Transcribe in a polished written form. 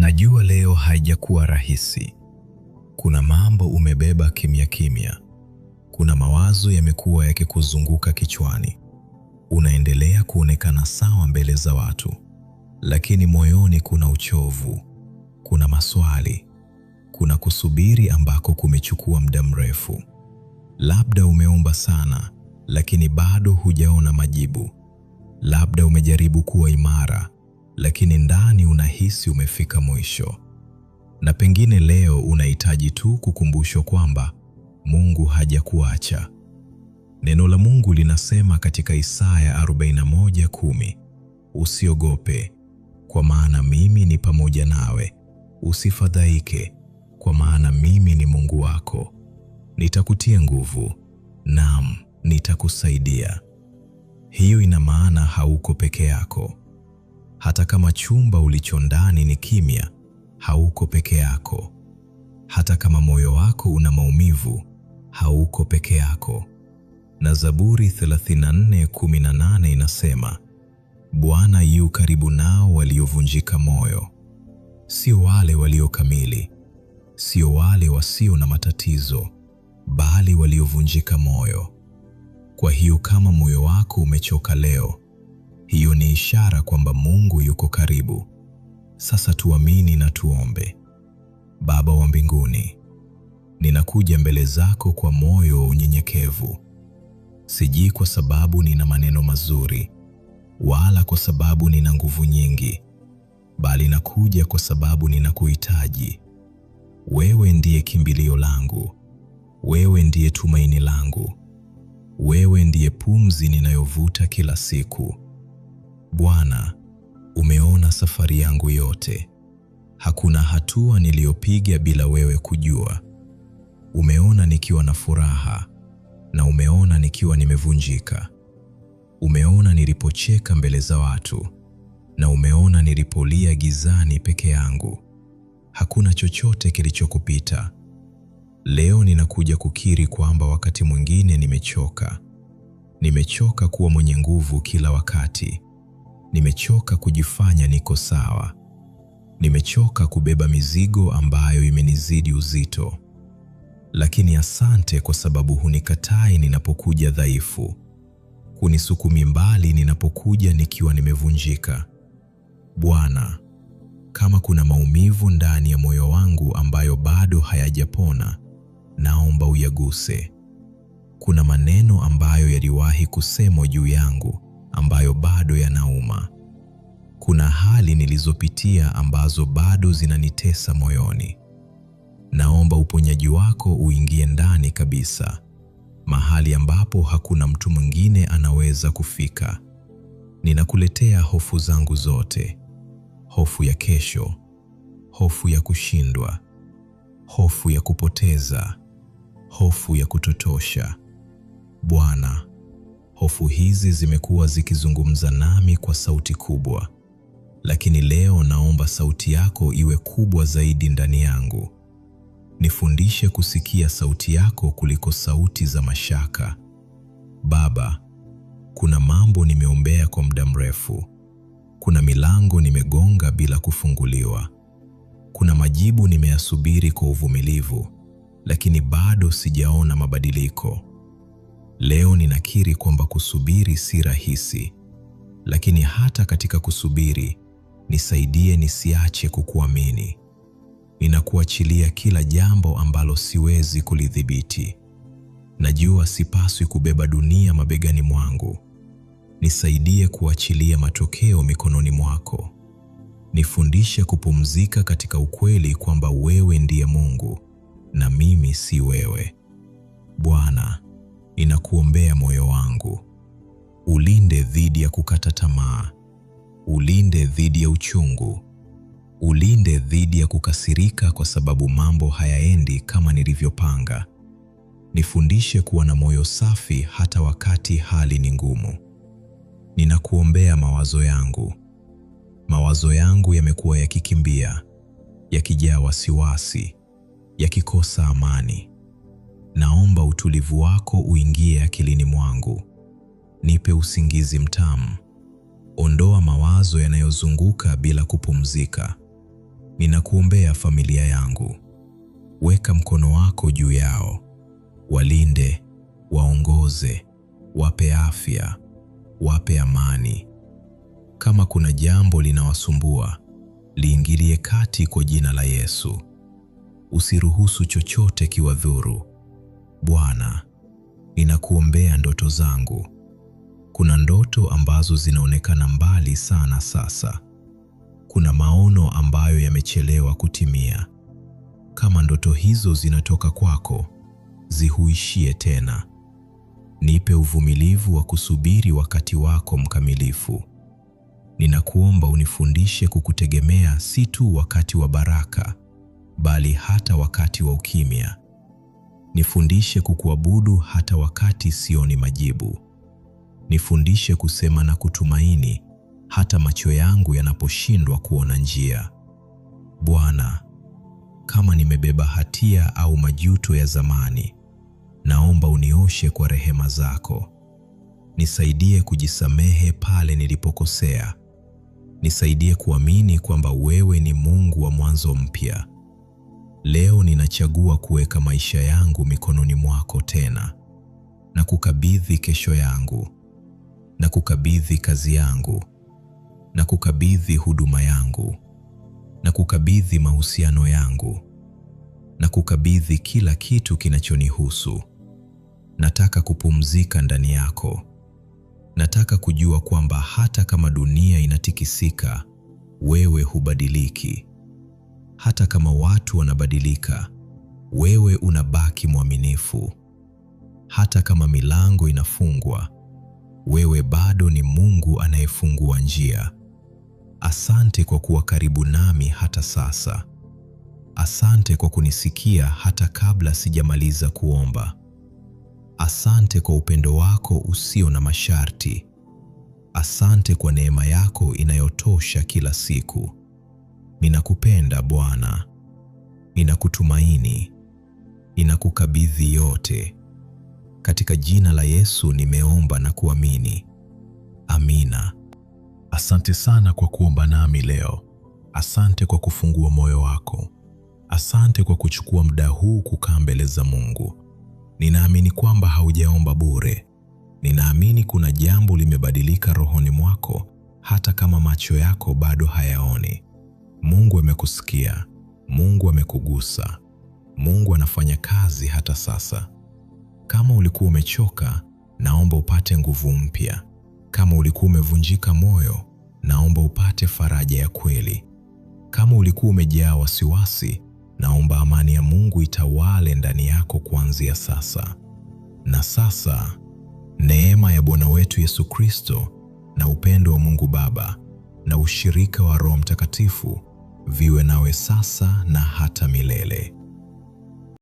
Najua leo haijakuwa rahisi. Kuna mambo umebeba kimya kimya. Kuna mawazo yamekuwa yakikuzunguka kichwani. Unaendelea kuonekana sawa mbele za watu, lakini moyoni kuna uchovu, kuna maswali, kuna kusubiri ambako kumechukua muda mrefu. Labda umeomba sana, lakini bado hujaona majibu. Labda umejaribu kuwa imara, lakini ndani unahisi umefika mwisho. Na pengine leo unahitaji tu kukumbushwa kwamba Mungu hajakuacha. Neno la Mungu linasema katika Isaya 41:10, usiogope, kwa maana mimi ni pamoja nawe. Usifadhaike, kwa maana mimi ni Mungu wako. Nitakutia nguvu, naam, nitakusaidia. Hiyo ina maana hauko peke yako. Hata kama chumba ulicho ndani ni kimya, hauko peke yako. Hata kama moyo wako una maumivu, hauko peke yako. Na Zaburi 34:18 inasema, Bwana yu karibu nao waliovunjika moyo. Sio wale walio kamili, sio wale wasio na matatizo, bali waliovunjika moyo. Kwa hiyo kama moyo wako umechoka leo, hiyo ni ishara kwamba Mungu yuko karibu. Sasa tuamini na tuombe. Baba wa mbinguni, ninakuja mbele zako kwa moyo unyenyekevu. Siji kwa sababu nina maneno mazuri, wala kwa sababu nina nguvu nyingi, bali nakuja kwa sababu ninakuhitaji. Wewe ndiye kimbilio langu. Wewe ndiye tumaini langu. Wewe ndiye pumzi ninayovuta kila siku. Bwana, umeona safari yangu yote. Hakuna hatua niliyopiga bila wewe kujua. Umeona nikiwa na furaha, na umeona nikiwa nimevunjika. Umeona nilipocheka mbele za watu, na umeona nilipolia gizani peke yangu. Hakuna chochote kilichokupita. Leo ninakuja kukiri kwamba wakati mwingine nimechoka. Nimechoka kuwa mwenye nguvu kila wakati. Nimechoka kujifanya niko sawa. Nimechoka kubeba mizigo ambayo imenizidi uzito. Lakini asante kwa sababu hunikatai ninapokuja dhaifu. Hunisukumi mbali ninapokuja nikiwa nimevunjika. Bwana, kama kuna maumivu ndani ya moyo wangu ambayo bado hayajapona, naomba uyaguse. Kuna maneno ambayo yaliwahi kusemwa juu yangu ambayo bado yanauma. Kuna hali nilizopitia ambazo bado zinanitesa moyoni. Naomba uponyaji wako uingie ndani kabisa, mahali ambapo hakuna mtu mwingine anaweza kufika. Ninakuletea hofu zangu zote. Hofu ya kesho, hofu ya kushindwa, hofu ya kupoteza, hofu ya kutotosha. Bwana, hofu hizi zimekuwa zikizungumza nami kwa sauti kubwa, lakini leo naomba sauti yako iwe kubwa zaidi ndani yangu. Nifundishe kusikia sauti yako kuliko sauti za mashaka. Baba, kuna mambo nimeombea kwa muda mrefu. Kuna milango nimegonga bila kufunguliwa. Kuna majibu nimeyasubiri kwa uvumilivu, lakini bado sijaona mabadiliko. Leo ninakiri kwamba kusubiri si rahisi, lakini hata katika kusubiri, nisaidie nisiache kukuamini. Ninakuachilia kila jambo ambalo siwezi kulidhibiti. Najua sipaswi kubeba dunia mabegani mwangu. Nisaidie kuachilia matokeo mikononi mwako. Nifundishe kupumzika katika ukweli kwamba wewe ndiye Mungu na mimi si wewe. Bwana, ninakuombea moyo wangu. Ulinde dhidi ya kukata tamaa. Ulinde dhidi ya uchungu. Ulinde dhidi ya kukasirika kwa sababu mambo hayaendi kama nilivyopanga. Nifundishe kuwa na moyo safi hata wakati hali ni ngumu. Ninakuombea mawazo yangu. Mawazo yangu yamekuwa yakikimbia, yakijaa wasiwasi, yakikosa amani. Naomba utulivu wako uingie akilini mwangu. Nipe usingizi mtamu. Ondoa mawazo yanayozunguka bila kupumzika. Ninakuombea familia yangu. Weka mkono wako juu yao. Walinde, waongoze, wape afya, wape amani. Kama kuna jambo linawasumbua, liingilie kati kwa jina la Yesu. Usiruhusu chochote kiwadhuru. Bwana, ninakuombea ndoto zangu. Kuna ndoto ambazo zinaonekana mbali sana sasa. Kuna maono ambayo yamechelewa kutimia. Kama ndoto hizo zinatoka kwako, zihuishie tena. Nipe uvumilivu wa kusubiri wakati wako mkamilifu. Ninakuomba unifundishe kukutegemea si tu wakati wa baraka, bali hata wakati wa ukimya. Nifundishe kukuabudu hata wakati sioni majibu. Nifundishe kusema na kutumaini hata macho yangu yanaposhindwa kuona njia. Bwana, kama nimebeba hatia au majuto ya zamani, naomba unioshe kwa rehema zako. Nisaidie kujisamehe pale nilipokosea. Nisaidie kuamini kwamba wewe ni Mungu wa mwanzo mpya. Leo ninachagua kuweka maisha yangu mikononi mwako tena. Na kukabidhi kesho yangu. Na kukabidhi kazi yangu. Na kukabidhi huduma yangu. Na kukabidhi mahusiano yangu. Na kukabidhi kila kitu kinachonihusu. Nataka kupumzika ndani yako. Nataka kujua kwamba hata kama dunia inatikisika, wewe hubadiliki. Hata kama watu wanabadilika, wewe unabaki mwaminifu. Hata kama milango inafungwa, wewe bado ni Mungu anayefungua njia. Asante kwa kuwa karibu nami hata sasa. Asante kwa kunisikia hata kabla sijamaliza kuomba. Asante kwa upendo wako usio na masharti. Asante kwa neema yako inayotosha kila siku. Ninakupenda Bwana. Ninakutumaini. Ninakukabidhi yote. Katika jina la Yesu nimeomba na kuamini. Amina. Asante sana kwa kuomba nami leo. Asante kwa kufungua moyo wako. Asante kwa kuchukua muda huu kukaa mbele za Mungu. Ninaamini kwamba haujaomba bure. Ninaamini kuna jambo limebadilika rohoni mwako, hata kama macho yako bado hayaoni. Mungu amekusikia. Mungu amekugusa. Mungu anafanya kazi hata sasa. Kama ulikuwa umechoka, naomba upate nguvu mpya. Kama ulikuwa umevunjika moyo, naomba upate faraja ya kweli. Kama ulikuwa umejaa wasiwasi, naomba amani ya Mungu itawale ndani yako kuanzia sasa. Na sasa, neema ya Bwana wetu Yesu Kristo na upendo wa Mungu Baba na ushirika wa Roho Mtakatifu viwe nawe sasa na hata milele.